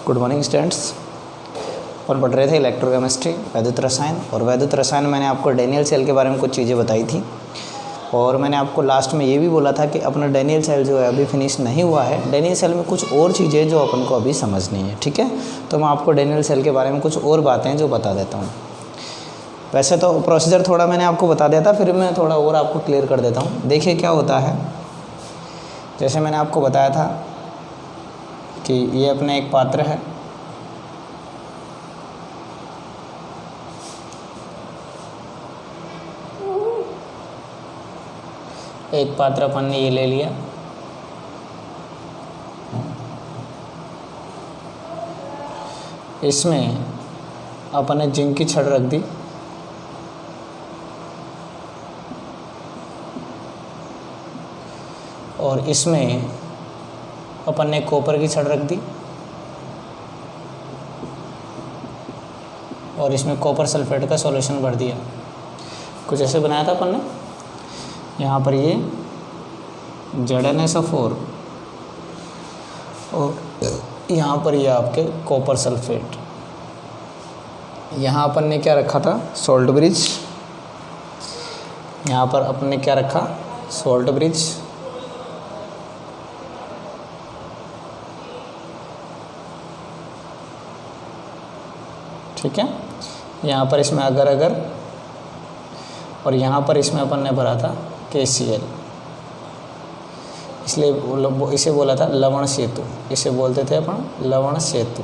Good morning students. और पढ़ रहे थे इलेक्ट्रोकेमिस्ट्री, वैद्युत रसायन। और वैद्युत रसायन में मैंने आपको डैनियल सेल के बारे में कुछ चीज़ें बताई थी, और मैंने आपको लास्ट में ये भी बोला था कि अपना डैनियल सेल जो है अभी फिनिश नहीं हुआ है। डैनियल सेल में कुछ और चीज़ें जो अपन को अभी समझनी है, ठीक है। तो मैं आपको डैनियल सेल के बारे में कुछ और बातें जो बता देता हूँ। वैसे तो प्रोसीजर थोड़ा मैंने आपको बता दिया था, फिर मैं थोड़ा और आपको क्लियर कर देता हूँ। देखिए क्या होता है, जैसे मैंने आपको बताया था कि ये अपना एक पात्र है, एक पात्र अपन ने ये ले लिया, इसमें अपन ने जिंक की छड़ रख दी, और इसमें अपन ने कॉपर की छड़ रख दी, और इसमें कॉपर सल्फेट का सॉल्यूशन भर दिया। कुछ ऐसे बनाया था अपन ने। यहाँ पर ये ZnSO4 और यहाँ पर ये आपके कॉपर सल्फेट। यहाँ अपन ने क्या रखा था, सॉल्ट ब्रिज। यहाँ पर अपन ने क्या रखा, सॉल्ट ब्रिज। ठीक है। यहाँ पर इसमें अगर अगर, और यहाँ पर इसमें अपन ने भरा था KCl, इसलिए इसे बोला था लवण सेतु। इसे बोलते थे अपन लवण सेतु।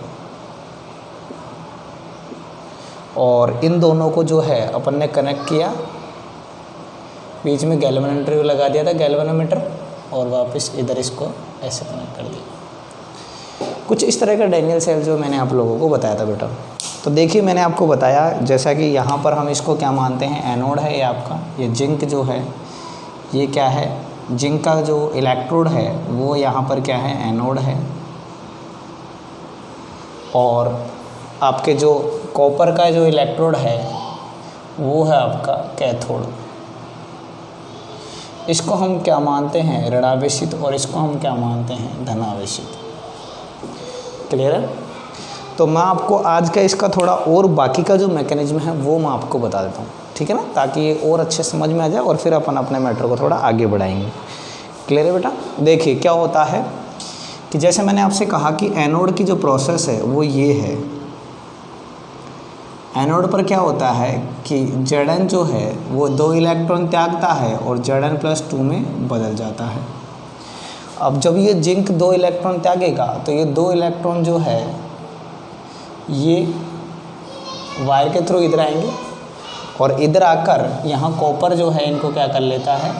और इन दोनों को जो है अपन ने कनेक्ट किया, बीच में गैल्वेनोमीटर लगा दिया था, गैल्वेनोमीटर, और वापस इधर इसको ऐसे कनेक्ट कर दिया। कुछ इस तरह का डैनियल सेल जो मैंने आप लोगों को बताया था बेटा। तो देखिए मैंने आपको बताया, जैसा कि यहाँ पर हम इसको क्या मानते हैं, एनोड है ये आपका। ये जिंक जो है ये क्या है, जिंक का जो इलेक्ट्रोड है वो यहाँ पर क्या है, एनोड है। और आपके जो कॉपर का जो इलेक्ट्रोड है वो है आपका कैथोड। इसको हम क्या मानते हैं, ऋणावेशित, और इसको हम क्या मानते हैं, धनावेशित। क्लियर है। तो मैं आपको आज का इसका थोड़ा और बाकी का जो मैकेनिज्म है वो मैं आपको बता देता हूँ, ठीक है ना, ताकि ये और अच्छे समझ में आ जाए, और फिर अपन अपने मैटर को थोड़ा आगे बढ़ाएंगे। क्लियर है बेटा। देखिए क्या होता है कि जैसे मैंने आपसे कहा कि एनोड की जो प्रोसेस है वो ये है। एनोड पर क्या होता है कि Zn जो है वो 2 इलेक्ट्रॉन त्यागता है और Zn+2 में बदल जाता है। अब जब ये जिंक 2 इलेक्ट्रॉन त्यागेगा तो ये 2 इलेक्ट्रॉन जो है ये वायर के थ्रू इधर आएंगे, और इधर आकर यहाँ कॉपर जो है इनको क्या कर लेता है,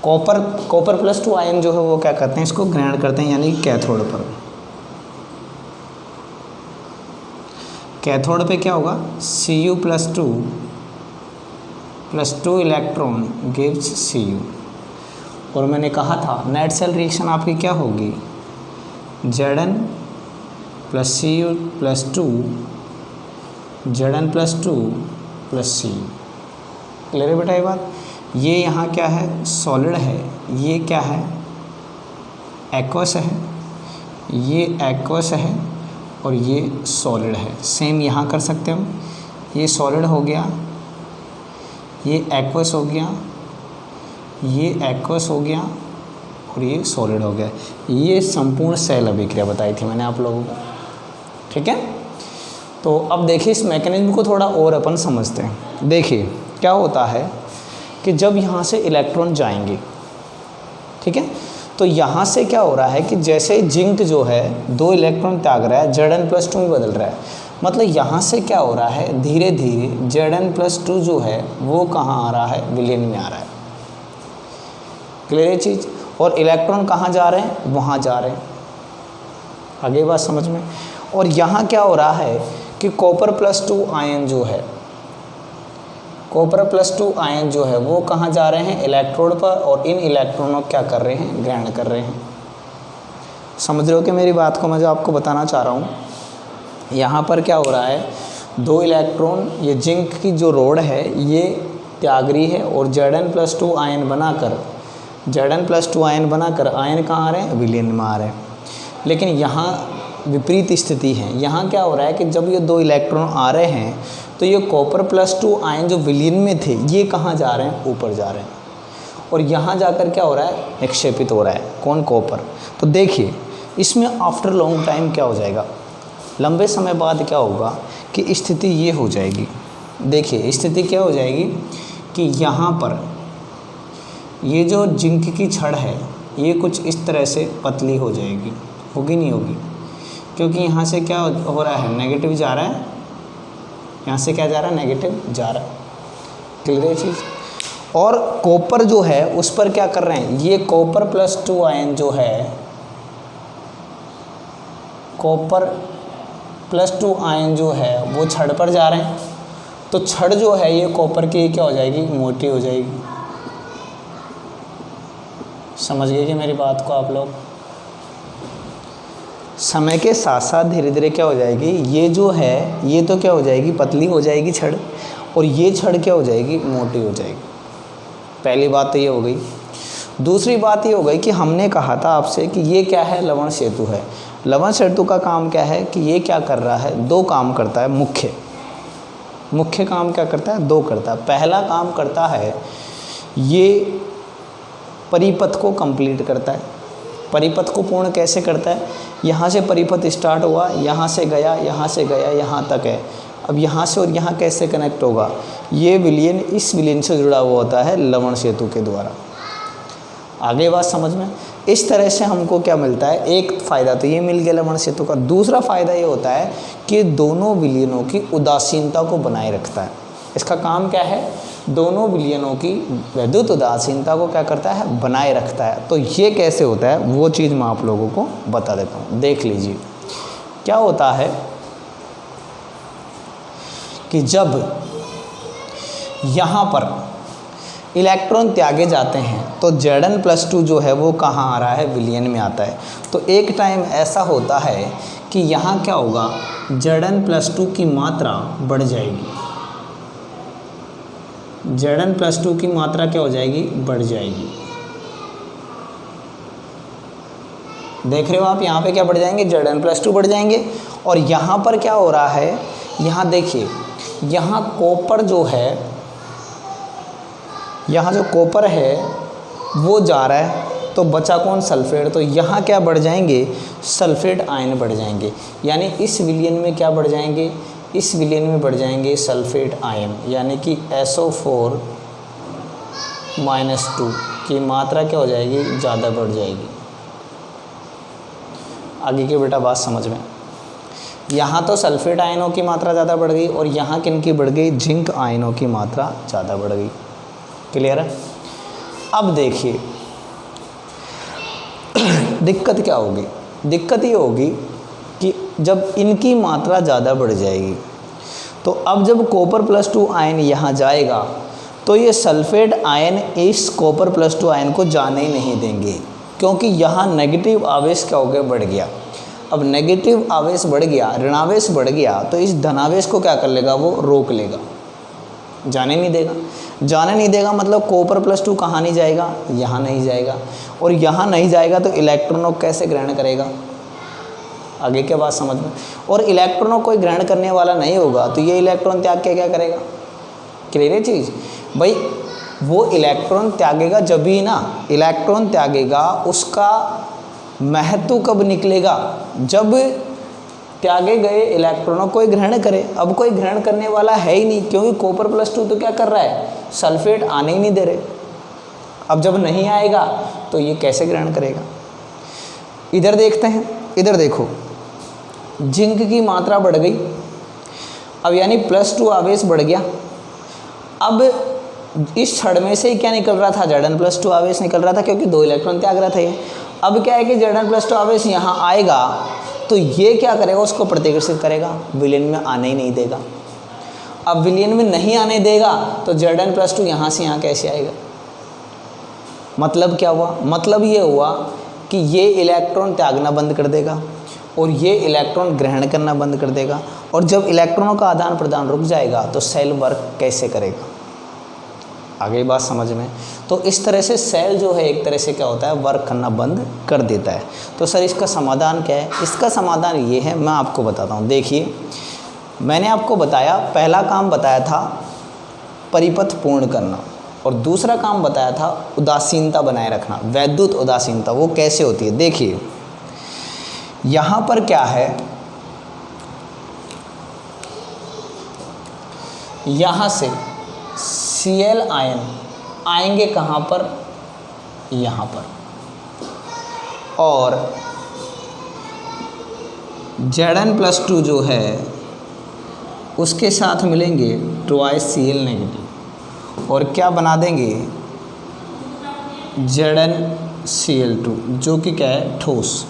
कॉपर +2 आयन जो है वो क्या करते हैं, इसको ग्रहण करते हैं, यानी कैथोड पर। कैथोड पे क्या होगा, Cu+2 इलेक्ट्रॉन गिव्स Cu। और मैंने कहा था नेट सेल रिएक्शन आपकी क्या होगी, Zn + Cu+2 Zn+2 + Cu। Clear है बेटा ये बात। ये यहाँ क्या है, सॉलिड है, ये क्या है, एक्वस है, ये एक्वस है, और ये सॉलिड है। सेम यहाँ कर सकते हम, ये सॉलिड हो गया, ये एक्वस हो गया, ये एक्वस हो गया, और ये सॉलिड हो गया। ये संपूर्ण सेल अभिक्रिया बताई थी मैंने आप लोगों को, ठीक है। तो अब देखिए इस मैकेनिज्म को थोड़ा और अपन समझते हैं। देखिए क्या होता है कि जब यहाँ से इलेक्ट्रॉन जाएंगे, ठीक है, तो यहाँ से क्या हो रहा है कि जैसे जिंक जो है 2 इलेक्ट्रॉन त्याग रहा है, Zn+2 में बदल रहा है। मतलब यहाँ से क्या हो रहा है, धीरे धीरे Zn+2 जो है वो कहाँ आ रहा है, विलयन में आ रहा है। क्लियर है चीज़। और इलेक्ट्रॉन कहाँ जा रहे हैं, वहाँ जा रहे हैं। आगे बात समझ में। और यहाँ क्या हो रहा है कि कॉपर+2 आयन जो है, कॉपर+2 आयन जो है वो कहाँ जा रहे हैं, इलेक्ट्रोड पर, और इन इलेक्ट्रॉनों को क्या कर रहे हैं, ग्रहण कर रहे हैं। समझ रहे हो कि मेरी बात को मैं जो आपको बताना चाह रहा हूँ। यहाँ पर क्या हो रहा है, 2 इलेक्ट्रॉन ये जिंक की जो रोड है ये त्याग रही है, और Zn+2 आयन बनाकर Zn+2 आयन बनाकर आयन कहाँ आ रहे हैं, विलयन में आ रहे हैं। लेकिन यहाँ विपरीत स्थिति है। यहाँ क्या हो रहा है कि जब ये 2 इलेक्ट्रॉन आ रहे हैं तो ये Cr+2 आयन जो विलयन में थे ये कहाँ जा रहे हैं, ऊपर जा रहे हैं, और यहाँ जाकर क्या हो रहा है, निक्षेपित हो रहा है। कौन, कॉपर। तो देखिए इसमें आफ्टर लॉन्ग टाइम क्या हो जाएगा, लंबे समय बाद क्या होगा कि स्थिति ये हो जाएगी। देखिए स्थिति क्या हो जाएगी कि यहाँ पर ये जो जिंक की छड़ है ये कुछ इस तरह से पतली हो जाएगी, होगी नहीं होगी, क्योंकि यहाँ से क्या हो रहा है, नेगेटिव जा रहा है, यहाँ से क्या जा रहा है, नेगेटिव जा रहा है। क्लियर है चीज़। और कॉपर जो है उस पर क्या कर रहे हैं, ये Cr+2 आयन जो है, Cr+2 आयन जो है वो छड़ पर जा रहे हैं। तो छड़ जो है ये कॉपर की क्या हो जाएगी, मोटी हो जाएगी। समझ गए कि मेरी बात को आप लोग। समय के साथ साथ धीरे धीरे क्या हो जाएगी, ये जो है ये तो क्या हो जाएगी, पतली हो जाएगी छड़, और ये छड़ क्या हो जाएगी, मोटी हो जाएगी। पहली बात तो ये हो गई। दूसरी बात ये हो गई कि हमने कहा था आपसे कि ये क्या है, लवण सेतु है। लवण सेतु का काम क्या है कि ये क्या कर रहा है, 2 काम करता है। मुख्य काम क्या करता है, 2 करता है। पहला काम करता है ये परिपथ को कंप्लीट करता है। परिपथ को पूर्ण कैसे करता है, यहाँ से परिपथ स्टार्ट हुआ, यहाँ से गया, यहाँ से गया, यहाँ तक है। अब यहाँ से और यहाँ कैसे कनेक्ट होगा, ये विलयन इस विलयन से जुड़ा हुआ होता है लवण सेतु के द्वारा। आगे बात समझ में। इस तरह से हमको क्या मिलता है, एक फ़ायदा तो ये मिल गया लवण सेतु का। दूसरा फ़ायदा ये होता है कि दोनों विलयनों की उदासीनता को बनाए रखता है। इसका काम क्या है, दोनों विलयनों की विद्युत उदासीनता को क्या करता है, बनाए रखता है। तो ये कैसे होता है वो चीज़ मैं आप लोगों को बता देता हूँ। देख लीजिए क्या होता है कि जब यहाँ पर इलेक्ट्रॉन त्यागे जाते हैं तो Zn+2 जो है वो कहाँ आ रहा है, विलयन में आता है। तो एक टाइम ऐसा होता है कि यहाँ क्या होगा, Zn+2 की मात्रा बढ़ जाएगी। Zn+2 की मात्रा क्या हो जाएगी, बढ़ जाएगी। देख रहे हो आप, यहाँ पे क्या बढ़ जाएंगे, Zn+2 बढ़ जाएंगे। और यहाँ पर क्या हो रहा है, यहाँ देखिए, यहाँ कॉपर जो है, यहाँ जो कॉपर है वो जा रहा है, तो बचा कौन, सल्फेट। तो यहाँ क्या बढ़ जाएंगे, सल्फेट आयन बढ़ जाएंगे। यानी इस विलयन में क्या बढ़ जाएंगे, इस विलयन में बढ़ जाएंगे सल्फेट आयन, यानी कि SO4 -2 की मात्रा क्या हो जाएगी, ज़्यादा बढ़ जाएगी। आगे की बेटा बात समझ में। यहाँ तो सल्फेट आयनों की मात्रा ज़्यादा बढ़ गई, और यहाँ किन की बढ़ गई, जिंक आयनों की मात्रा ज़्यादा बढ़ गई। क्लियर है। अब देखिए दिक्कत क्या होगी, दिक्कत ये होगी कि जब इनकी मात्रा ज़्यादा बढ़ जाएगी तो अब जब Cr+2 आयन यहाँ जाएगा तो ये सल्फेट आयन इस Cr+2 आयन को जाने ही नहीं देंगे, क्योंकि यहाँ नेगेटिव आवेश क्या हो गया, बढ़ गया। अब नेगेटिव आवेश बढ़ गया, ऋणावेश बढ़ गया, तो इस धनावेश को क्या कर लेगा, वो रोक लेगा, जाने नहीं देगा। जाने नहीं देगा मतलब Cr+2 कहाँ नहीं जाएगा, यहाँ नहीं जाएगा, और यहाँ नहीं जाएगा तो इलेक्ट्रॉनों को कैसे ग्रहण करेगा। आगे क्या बात समझ में। और इलेक्ट्रॉनों को ग्रहण करने वाला नहीं होगा तो ये इलेक्ट्रॉन त्याग के क्या करेगा। क्लियर है चीज़ भाई। वो इलेक्ट्रॉन त्यागेगा जब भी ना, इलेक्ट्रॉन त्यागेगा उसका महत्व कब निकलेगा, जब त्यागे गए इलेक्ट्रॉनों को ग्रहण करे। अब कोई ग्रहण करने वाला है ही नहीं, क्योंकि Cr+2 तो क्या कर रहा है, सल्फेट आने ही नहीं दे रहे। अब जब नहीं आएगा तो ये कैसे ग्रहण करेगा। इधर देखते हैं, इधर देखो, जिंक की मात्रा बढ़ गई, अब यानी +2 आवेश बढ़ गया। अब इस छड़ में से क्या निकल रहा था, Zn+2 आवेश निकल रहा था, क्योंकि 2 इलेक्ट्रॉन त्याग रहा था ये। अब क्या है कि Zn+2 आवेश यहाँ आएगा तो ये क्या करेगा, उसको प्रतिकर्षित करेगा, विलयन में आने ही नहीं देगा। अब विलयन में नहीं आने देगा तो Zn+2 यहाँ से यहाँ कैसे आएगा। मतलब क्या हुआ, मतलब ये हुआ कि ये इलेक्ट्रॉन त्यागना बंद कर देगा और ये इलेक्ट्रॉन ग्रहण करना बंद कर देगा। और जब इलेक्ट्रॉनों का आदान प्रदान रुक जाएगा तो सेल वर्क कैसे करेगा। आगे बात समझ में। तो इस तरह से सेल जो है एक तरह से क्या होता है, वर्क करना बंद कर देता है। तो सर इसका समाधान क्या है? इसका समाधान ये है, मैं आपको बताता हूँ। देखिए मैंने आपको बताया, पहला काम बताया था परिपथ पूर्ण करना, और दूसरा काम बताया था उदासीनता बनाए रखना, वैद्युत उदासीनता। वो कैसे होती है? देखिए यहाँ पर क्या है, यहाँ से Cl आयन आएंगे कहाँ पर? यहाँ पर, और Zn+2 जो है उसके साथ मिलेंगे ट्वाइस Cl नेगेटिव, और क्या बना देंगे? ZnCl2, जो कि क्या है? ठोस।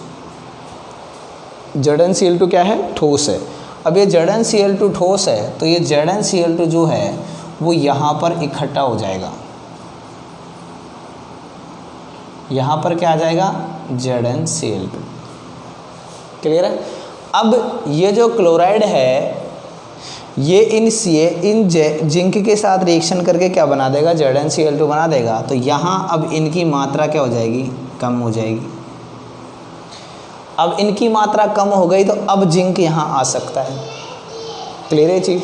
ZnCl2 क्या है? ठोस है। अब ये ZnCl2 ठोस है, तो ये ZnCl2 जो है वो यहाँ पर इकट्ठा हो जाएगा। यहाँ पर क्या आ जाएगा? ZnCl2। क्लियर है? अब ये जो क्लोराइड है ये इन जिंक के साथ रिएक्शन करके क्या बना देगा? ZnCl2 बना देगा। तो यहाँ अब इनकी मात्रा क्या हो जाएगी? कम हो जाएगी। अब इनकी मात्रा कम हो गई तो अब जिंक यहाँ आ सकता है। क्लियर है चीज़?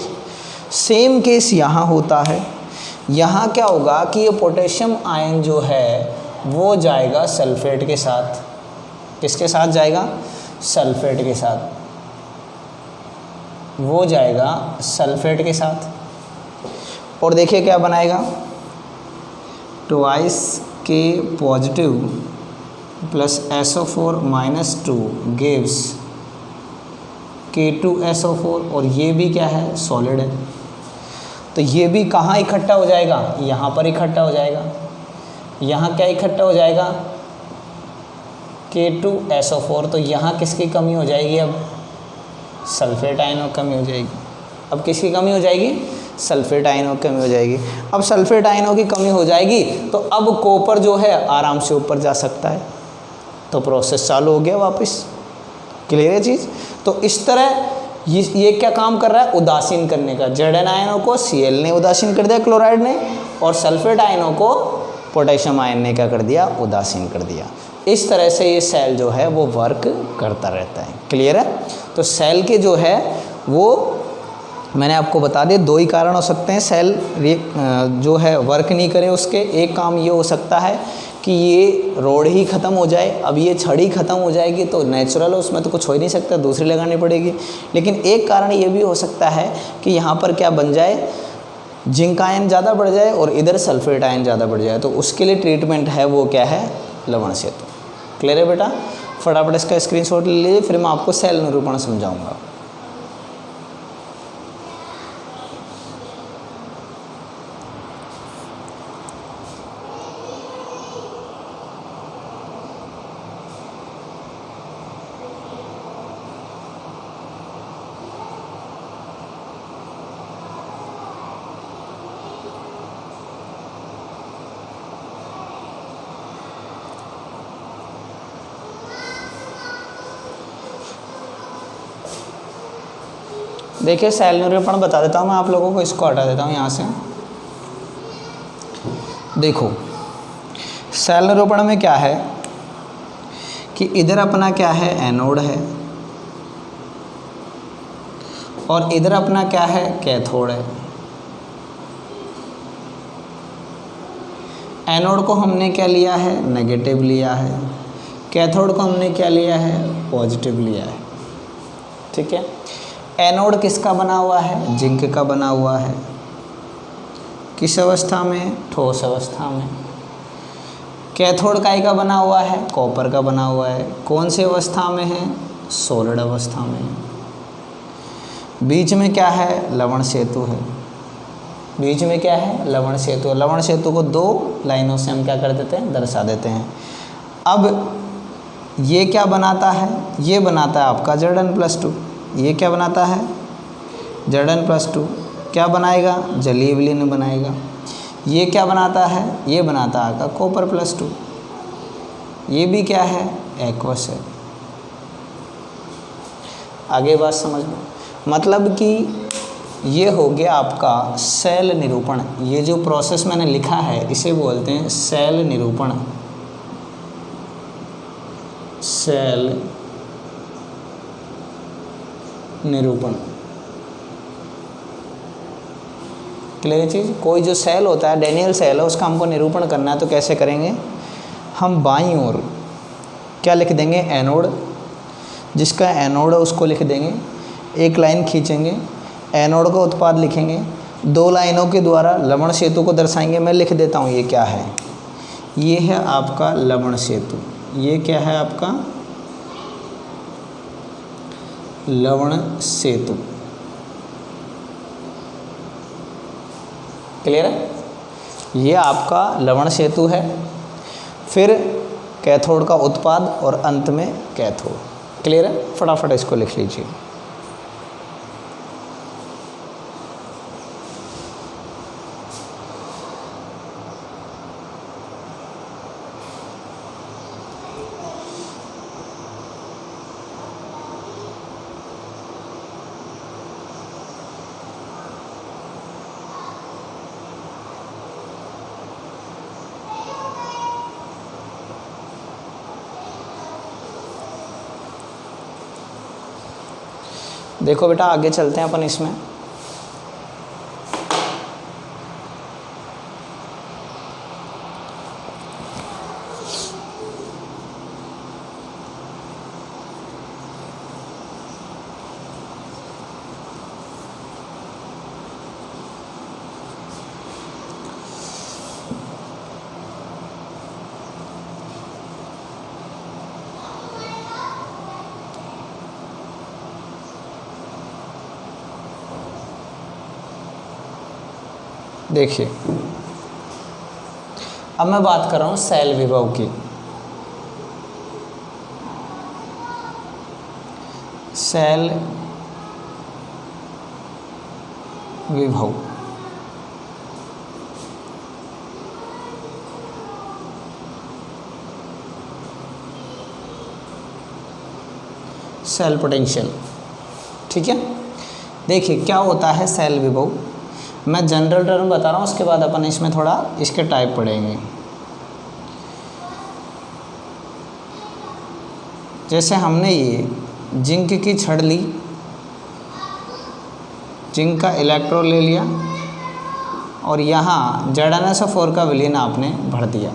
सेम केस यहाँ होता है। यहाँ क्या होगा कि ये पोटेशियम आयन जो है वो जाएगा सल्फेट के साथ। किसके साथ जाएगा? सल्फेट के साथ। वो जाएगा सल्फेट के साथ, और देखिए क्या बनाएगा? ट्वाइस के positive plus SO4-2 gives K2SO4, और ये भी क्या है? सॉलिड है। तो ये भी कहाँ इकट्ठा हो जाएगा? यहाँ पर इकट्ठा हो जाएगा। यहाँ क्या इकट्ठा हो जाएगा? K2SO4। तो यहाँ किसकी कमी हो जाएगी? अब सल्फेट आयनों की कमी हो जाएगी। अब किसकी कमी हो जाएगी? सल्फेट आयनों की कमी हो जाएगी। अब सल्फेट आयनों की कमी हो जाएगी तो अब कॉपर जो है आराम से ऊपर जा सकता है। तो प्रोसेस चालू हो गया वापस। क्लियर है चीज़? तो इस तरह ये क्या काम कर रहा है? उदासीन करने का। Zn आयनों को Cl ने उदासीन कर दिया, क्लोराइड ने, और सल्फेट आयनों को पोटेशियम आयन ने क्या कर दिया? उदासीन कर दिया। इस तरह से ये सेल जो है वो वर्क करता रहता है। क्लियर है? तो सेल के जो है वो मैंने आपको बता दिया, दो ही कारण हो सकते हैं सेल जो है वर्क नहीं करे उसके। एक काम ये हो सकता है कि ये रोड ही ख़त्म हो जाए। अब ये छड़ी ख़त्म हो जाएगी तो नेचुरल, उसमें तो कुछ हो ही नहीं सकता, दूसरी लगानी पड़ेगी। लेकिन एक कारण ये भी हो सकता है कि यहाँ पर क्या बन जाए? जिंक आयन ज़्यादा बढ़ जाए और इधर सल्फेट आयन ज़्यादा बढ़ जाए। तो उसके लिए ट्रीटमेंट है वो क्या है? लवण सेतु। क्लियर है बेटा? फटाफट इसका स्क्रीनशॉट ले लीजिए, फिर मैं आपको सेल निरूपण समझाऊंगा। देखिए सेल निरूपण बता देता हूँ मैं आप लोगों को, इसको हटा देता हूँ यहाँ से। देखो सेल निरूपण में क्या है कि इधर अपना क्या है? एनोड है, और इधर अपना क्या है? कैथोड है। एनोड को हमने क्या लिया है? नेगेटिव लिया है। कैथोड को हमने क्या लिया है? पॉजिटिव लिया है। ठीक है? एनोड किसका बना हुआ है? जिंक का बना हुआ है। किस अवस्था में? ठोस अवस्था में। कैथोड काय का बना हुआ है? कॉपर का बना हुआ है। कौन सी अवस्था में है? सॉलिड अवस्था में। बीच में क्या है? लवण सेतु है। बीच में क्या है? लवण सेतु। लवण सेतु को दो लाइनों से हम क्या कर देते हैं? दर्शा देते हैं। अब ये क्या बनाता है? ये बनाता है आपका Zn+2। ये क्या बनाता है? Zn+2 क्या बनाएगा? जलीय विलीन बनाएगा। ये क्या बनाता है? ये बनाता है आपका कॉपर+2। ये भी क्या है? एक्वस है। आगे बात समझ में, मतलब कि ये हो गया आपका सेल निरूपण। ये जो प्रोसेस मैंने लिखा है इसे बोलते हैं सेल निरूपण। सेल निरूपण, क्लियर चीज़। कोई जो सेल होता है, डेनियल सेल है, उसका हमको निरूपण करना है तो कैसे करेंगे, हम बाईं ओर क्या लिख देंगे, एनोड। जिसका एनोड है उसको लिख देंगे, एक लाइन खींचेंगे, एनोड का उत्पाद लिखेंगे, 2 लाइनों के द्वारा लवण सेतु को दर्शाएंगे। मैं लिख देता हूँ ये क्या है, ये है आपका लवण सेतु। ये क्या है आपका लवण सेतु, क्लियर है। ये आपका लवण सेतु है। फिर कैथोड का उत्पाद और अंत में कैथोड, क्लियर है। फटाफट इसको लिख लीजिए। देखो बेटा आगे चलते हैं अपन इसमें। देखिए अब मैं बात कर रहा हूँ सेल विभव की। सेल विभव, सेल पोटेंशियल, ठीक है। देखिए क्या होता है सेल विभव, मैं जनरल टर्म बता रहा हूँ, उसके बाद अपन इसमें थोड़ा इसके टाइप पढ़ेंगे। जैसे हमने ये जिंक की छड़ ली, जिंक का इलेक्ट्रोड ले लिया और यहाँ ZnSO4 का विलयन आपने भर दिया।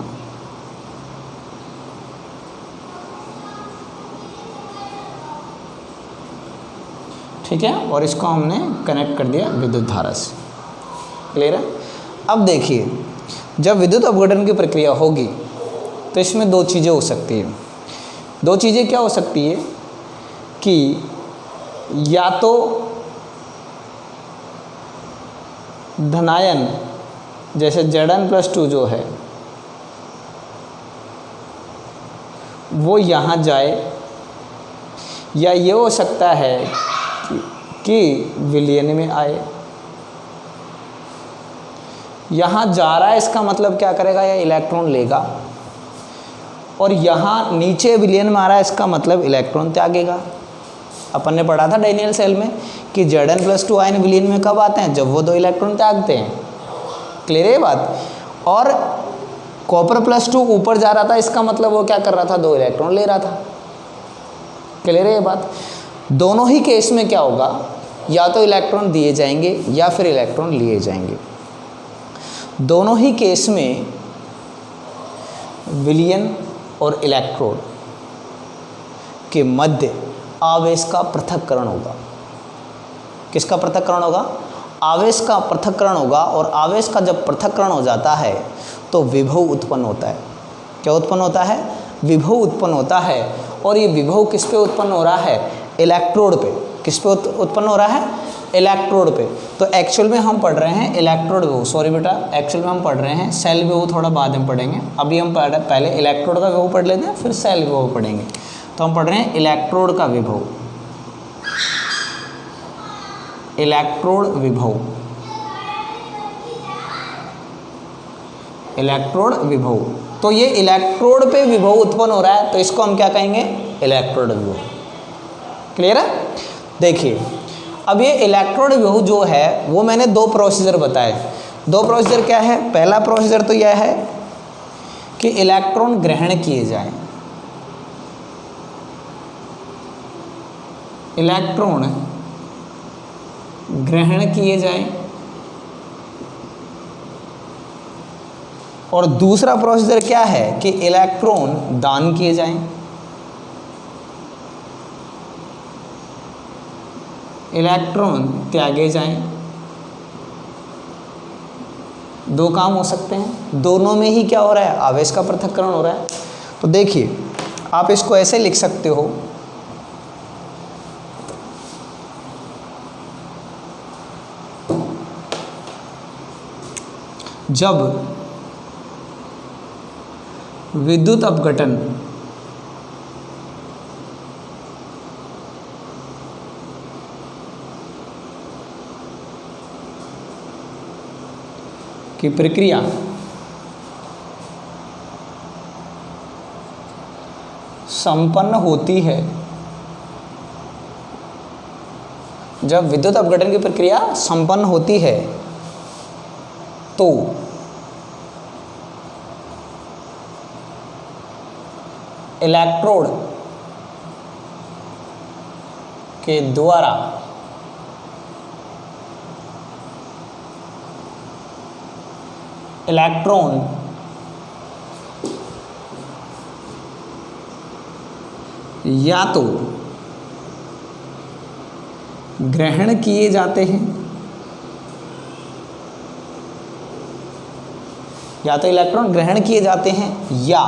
ठीक है, और इसको हमने कनेक्ट कर दिया विद्युत धारा से, क्लियर है। अब देखिए जब विद्युत अपघटन की प्रक्रिया होगी तो इसमें 2 चीज़ें हो सकती हैं। 2 चीज़ें क्या हो सकती है कि या तो धनायन जैसे Zn+2 जो है वो यहाँ जाए, या ये हो सकता है कि विलयन में आए। यहाँ जा रहा है इसका मतलब क्या करेगा, यह इलेक्ट्रॉन लेगा, और यहाँ नीचे विलयन में आ रहा है इसका मतलब इलेक्ट्रॉन त्यागेगा। अपन ने पढ़ा था डेनियल सेल में कि Zn+2 आयन विलयन में कब आते हैं, जब वो 2 इलेक्ट्रॉन त्यागते हैं, क्लियर है बात। और Cu+2 ऊपर जा रहा था, इसका मतलब वो क्या कर रहा था, 2 इलेक्ट्रॉन ले रहा था, क्लियर है ये बात। दोनों ही केस में क्या होगा, या तो इलेक्ट्रॉन दिए जाएंगे या फिर इलेक्ट्रॉन लिए जाएंगे। दोनों ही केस में विलयन और इलेक्ट्रोड के मध्य आवेश का पृथक्करण होगा। किसका पृथक्करण होगा, आवेश का पृथक्करण होगा। और आवेश का जब पृथक्करण हो जाता है तो विभव उत्पन्न होता है। क्या उत्पन्न होता है, विभव उत्पन्न होता है। और ये विभव किस पे उत्पन्न हो रहा है, इलेक्ट्रोड पे। किस पे उत्पन्न हो रहा है, इलेक्ट्रोड पे। तो एक्चुअल में हम पढ़ रहे हैं इलेक्ट्रोड विभव, सॉरी बेटा एक्चुअल में हम पढ़ रहे हैं सेल विभव, थोड़ा बाद में पढ़ेंगे। अभी हम पहले इलेक्ट्रोड का विभव पढ़ लेते हैं, फिर सेल विभव पढ़ेंगे। तो हम पढ़ रहे हैं इलेक्ट्रोड का विभव, इलेक्ट्रोड विभव, इलेक्ट्रोड विभव। तो ये इलेक्ट्रोड पे विभव उत्पन्न हो रहा है, तो इसको हम क्या कहेंगे, इलेक्ट्रोड विभव, क्लियर है। देखिए अब ये इलेक्ट्रॉन विभव जो है वो मैंने दो प्रोसीजर बताए। दो प्रोसीजर क्या है? पहला प्रोसीजर तो यह है कि इलेक्ट्रॉन ग्रहण किए जाएं, इलेक्ट्रॉन ग्रहण किए जाएं, और दूसरा प्रोसीजर क्या है कि इलेक्ट्रॉन दान किए जाएं। इलेक्ट्रॉन त्यागे जाएं। दो काम हो सकते हैं, दोनों में ही क्या हो रहा है? आवेश का पृथक्करण हो रहा है। तो देखिए आप इसको ऐसे लिख सकते हो, जब विद्युत अपघटन की प्रक्रिया संपन्न होती है, जब विद्युत अपघटन की प्रक्रिया संपन्न होती है तो इलेक्ट्रोड के द्वारा इलेक्ट्रॉन या तो ग्रहण किए जाते हैं, या तो इलेक्ट्रॉन ग्रहण किए जाते हैं या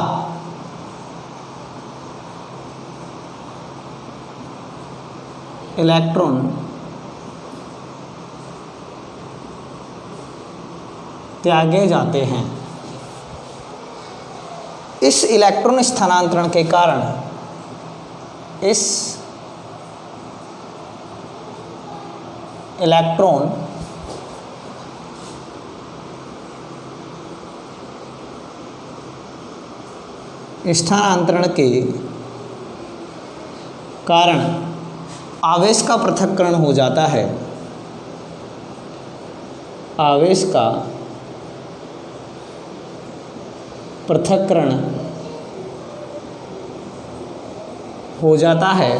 इलेक्ट्रॉन त्यागे जाते हैं। इस इलेक्ट्रॉन स्थानांतरण के कारण, इस इलेक्ट्रॉन स्थानांतरण के कारण आवेश का पृथक्करण हो जाता है। आवेश का पृथक्करण हो जाता है,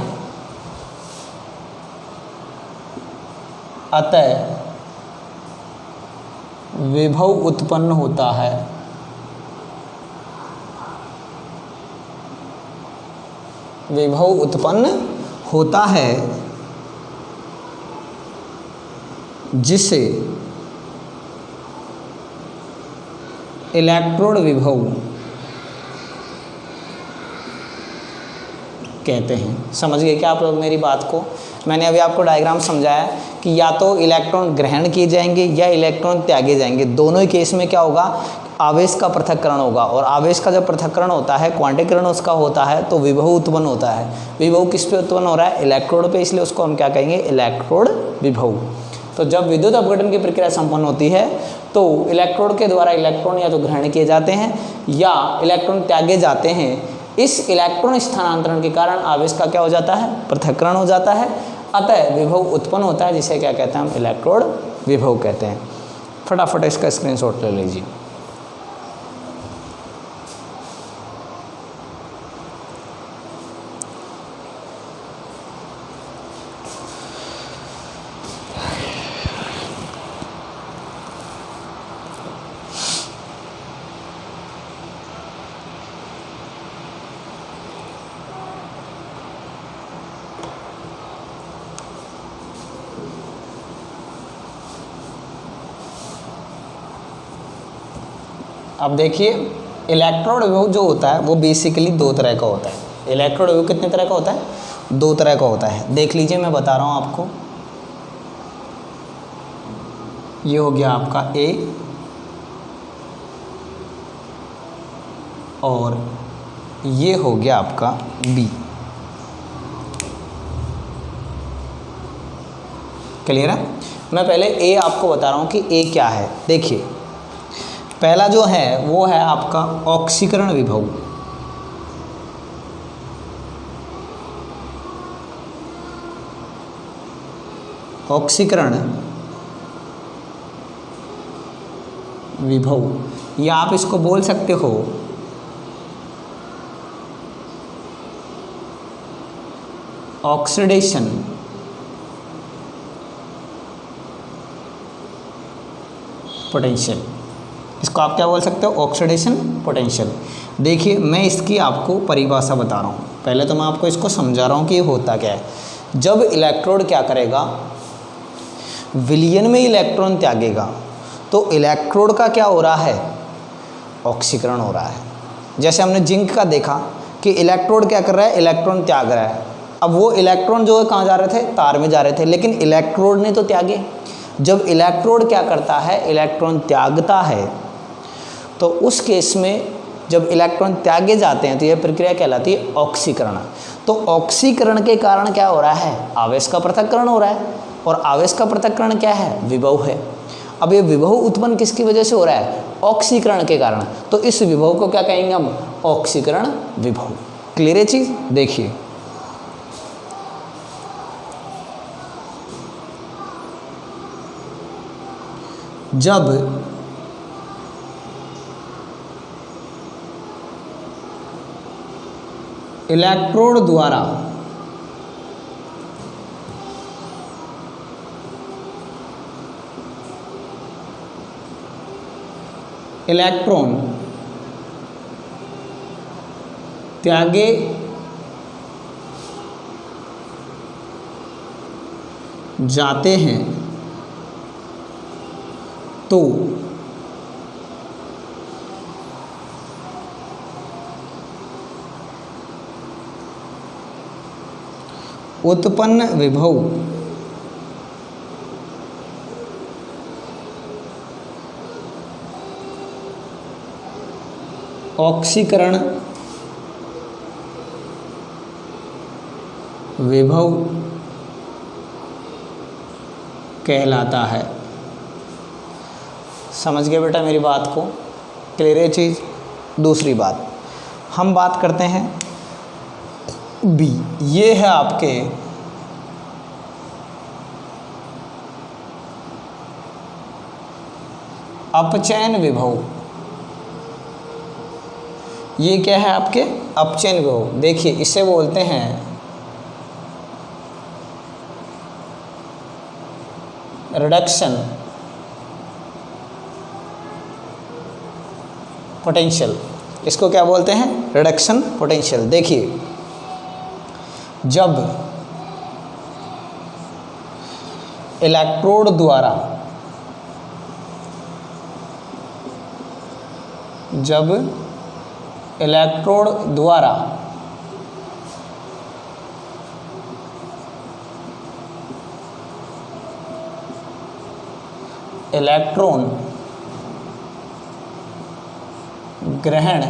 अतः विभव उत्पन्न होता है। विभव उत्पन्न होता है जिसे इलेक्ट्रोड विभव कहते हैं। समझ गए क्या आप लोग मेरी बात को? मैंने अभी आपको डायग्राम समझाया कि या तो इलेक्ट्रॉन ग्रहण किए जाएंगे या इलेक्ट्रॉन त्यागे जाएंगे। दोनों ही केस में क्या होगा? आवेश का पृथक्करण होगा, और आवेश का जब पृथक्करण होता है, क्वांटीकरण उसका होता है, तो विभव उत्पन्न होता है। विभव किस पे उत्पन्न हो रहा है? इलेक्ट्रोड पे, इसलिए उसको हम क्या कहेंगे? इलेक्ट्रोड विभव। तो जब विद्युत अपघटन की प्रक्रिया संपन्न होती है तो इलेक्ट्रोड के द्वारा इलेक्ट्रॉन या तो ग्रहण किए जाते हैं या इलेक्ट्रॉन त्यागे जाते हैं। इस इलेक्ट्रॉन स्थानांतरण के कारण आवेश का क्या हो जाता है? पृथक्करण हो जाता है, अतः विभव उत्पन्न होता है, जिसे क्या कहते हैं हम? इलेक्ट्रोड विभव कहते हैं। फटाफट इसका स्क्रीनशॉट ले लीजिए। अब देखिए इलेक्ट्रोड विभव जो होता है वो बेसिकली दो तरह का होता है। इलेक्ट्रोड विभव कितने तरह का होता है? दो तरह का होता है। देख लीजिए, मैं बता रहा हूँ आपको। ये हो गया आपका ए और ये हो गया आपका बी। क्लियर है? मैं पहले ए आपको बता रहा हूँ कि ए क्या है। देखिए पहला जो है वो है आपका ऑक्सीकरण विभव। ऑक्सीकरण विभव, या आप इसको बोल सकते हो ऑक्सीडेशन पोटेंशियल। इसको आप क्या बोल सकते हो, ऑक्सीडेशन पोटेंशियल। देखिए मैं इसकी आपको परिभाषा बता रहा हूँ, पहले तो मैं आपको इसको समझा रहा हूँ कि ये होता क्या है। जब इलेक्ट्रोड क्या करेगा, विलयन में इलेक्ट्रॉन त्यागेगा, तो इलेक्ट्रोड का क्या हो रहा है, ऑक्सीकरण हो रहा है। जैसे हमने जिंक का देखा कि इलेक्ट्रोड क्या कर रहा है, इलेक्ट्रॉन त्याग रहा है। अब वो इलेक्ट्रॉन जो है कहाँ जा रहे थे, तार में जा रहे थे, लेकिन इलेक्ट्रोड ने तो त्यागे। जब इलेक्ट्रोड क्या करता है, इलेक्ट्रॉन त्यागता है, तो उस केस में जब इलेक्ट्रॉन त्यागे जाते हैं तो यह प्रक्रिया कहलाती है ऑक्सीकरण। तो ऑक्सीकरण के कारण क्या हो रहा है, आवेश का पृथक्करण हो रहा है, और आवेश का पृथक्करण क्या है, विभव है। अब ये विभव उत्पन्न किसकी वजह से हो रहा है, ऑक्सीकरण के कारण। तो इस विभव को क्या कहेंगे हम, ऑक्सीकरण विभव। क्लियर है चीज। देखिए जब इलेक्ट्रोड द्वारा इलेक्ट्रॉन त्यागे जाते हैं तो उत्पन्न विभव ऑक्सीकरण विभव कहलाता है। समझ गए बेटा मेरी बात को, क्लियर है चीज़। दूसरी बात हम बात करते हैं बी, ये है आपके अपचयन विभव। ये क्या है आपके अपचयन विभव। देखिए इसे बोलते हैं रिडक्शन पोटेंशियल। इसको क्या बोलते हैं, रिडक्शन पोटेंशियल। देखिए जब इलेक्ट्रोड द्वारा इलेक्ट्रॉन ग्रहण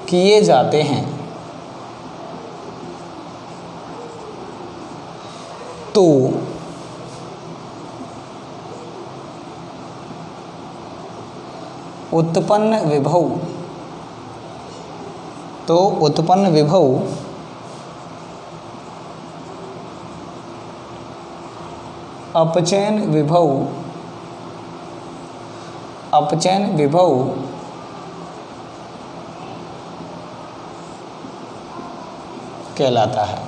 किए जाते हैं तो उत्पन्न विभव अपचयन विभव कहलाता है।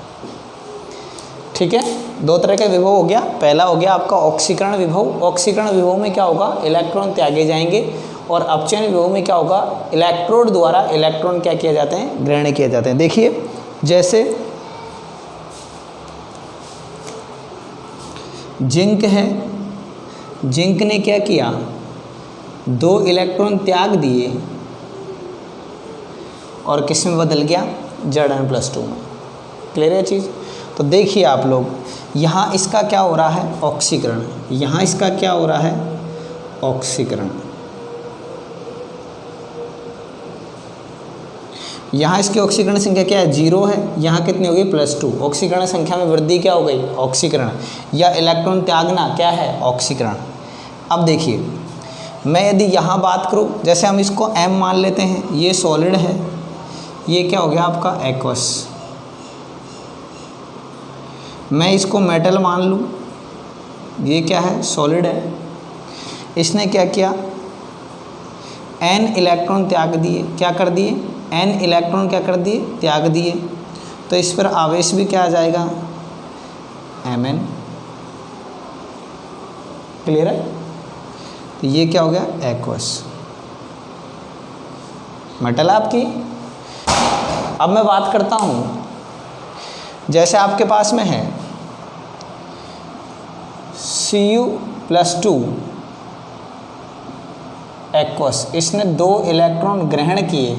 ठीक है, दो तरह के विभव हो गया। पहला हो गया आपका ऑक्सीकरण विभव। ऑक्सीकरण विभव में क्या होगा, इलेक्ट्रॉन त्यागे जाएंगे, और अपचयन विभव में क्या होगा, इलेक्ट्रोड द्वारा इलेक्ट्रॉन क्या किए जाते हैं, ग्रहण किए जाते हैं। देखिए जैसे जिंक है, जिंक ने क्या किया, 2 इलेक्ट्रॉन त्याग दिए और किस में बदल गया, Zn+2 में। क्लियर है चीज़। तो देखिए आप लोग यहाँ इसका क्या हो रहा है, ऑक्सीकरण। यहाँ इसका क्या हो रहा है, ऑक्सीकरण। यहाँ इसकी ऑक्सीकरण संख्या क्या है, 0 है। यहाँ कितनी हो गई, +2। ऑक्सीकरण संख्या में वृद्धि क्या हो गई, ऑक्सीकरण, या इलेक्ट्रॉन त्यागना क्या है, ऑक्सीकरण। अब देखिए मैं यदि यहाँ बात करूँ, जैसे हम इसको M मान लेते हैं, ये सॉलिड है, ये क्या हो गया आपका एक्वस। मैं इसको मेटल मान लूँ, ये क्या है, सॉलिड है। इसने क्या किया, n इलेक्ट्रॉन त्याग दिए, क्या कर दिए, n इलेक्ट्रॉन क्या कर दिए, त्याग दिए। तो इस पर आवेश भी क्या आ जाएगा, Mn। क्लियर है। तो ये क्या हो गया, एक्वस मेटल आपकी। अब मैं बात करता हूँ, जैसे आपके पास में है Cu+2 एक्वस, इसने 2 इलेक्ट्रॉन ग्रहण किए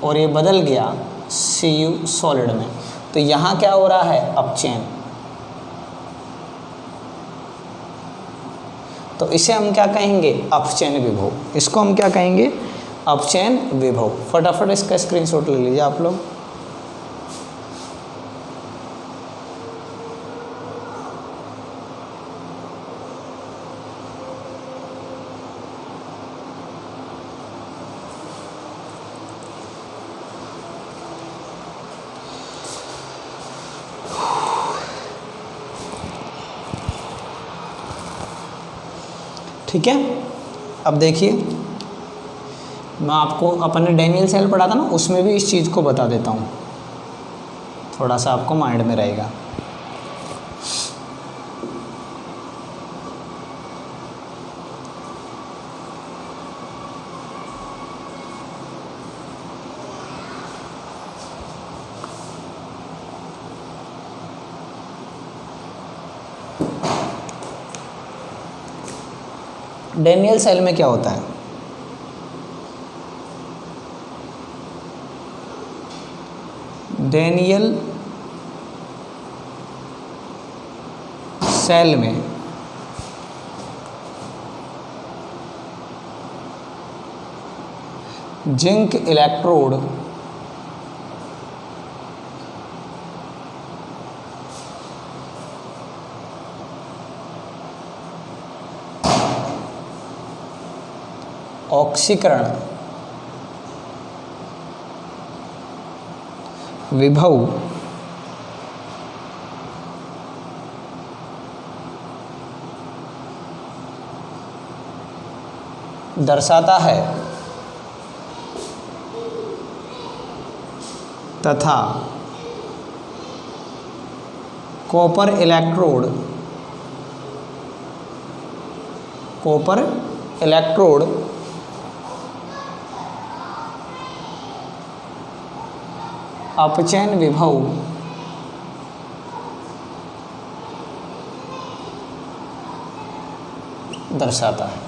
और ये बदल गया Cu सॉलिड में। तो यहाँ क्या हो रहा है, अपचयन। तो इसे हम क्या कहेंगे, अपचयन विभव। इसको हम क्या कहेंगे, अपचयन विभव। फटाफट इसका स्क्रीनशॉट ले लीजिए आप लोग। ठीक है। अब देखिए, मैं आपको अपने डैनियल सेल पढ़ा था ना, उसमें भी इस चीज़ को बता देता हूँ, थोड़ा सा आपको माइंड में रहेगा। डैनियल सेल में क्या होता है, डैनियल सेल में जिंक इलेक्ट्रोड ऑक्सीकरण विभव दर्शाता है तथा कॉपर इलेक्ट्रोड अपचयन विभव दर्शाता है।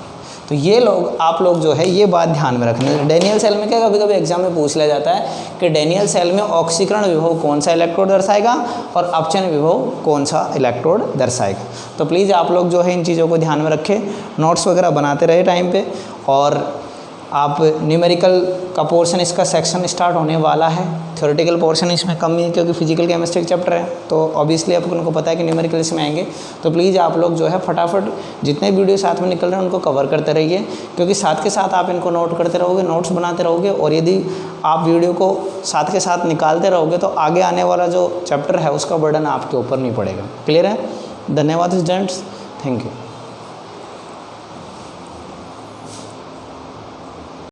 तो ये लोग, आप लोग जो है ये बात ध्यान में रखना। डैनियल सेल में क्या कभी कभी एग्जाम में पूछ लिया जाता है कि डैनियल सेल में ऑक्सीकरण विभव कौन सा इलेक्ट्रोड दर्शाएगा और अपचयन विभव कौन सा इलेक्ट्रोड दर्शाएगा। तो प्लीज़ आप लोग जो है इन चीज़ों को ध्यान में रखें, नोट्स वगैरह बनाते रहे टाइम पे। और आप न्यूमेरिकल का पोर्शन, इसका सेक्शन स्टार्ट होने वाला है। थ्योरेटिकल पोर्शन इसमें कम ही है क्योंकि फिजिकल केमिस्ट्री चैप्टर है, तो ऑब्वियसली आप उनको पता है कि न्यूमेरिकल इसमें आएंगे। तो प्लीज़ आप लोग जो है फटाफट जितने वीडियो साथ में निकल रहे हैं उनको कवर करते रहिए, क्योंकि साथ के साथ आप इनको नोट करते रहोगे, नोट्स बनाते रहोगे, और यदि आप वीडियो को साथ के साथ निकालते रहोगे तो आगे आने वाला जो चैप्टर है उसका बर्डन आपके ऊपर नहीं पड़ेगा। क्लियर है। धन्यवाद स्टूडेंट्स, थैंक यू।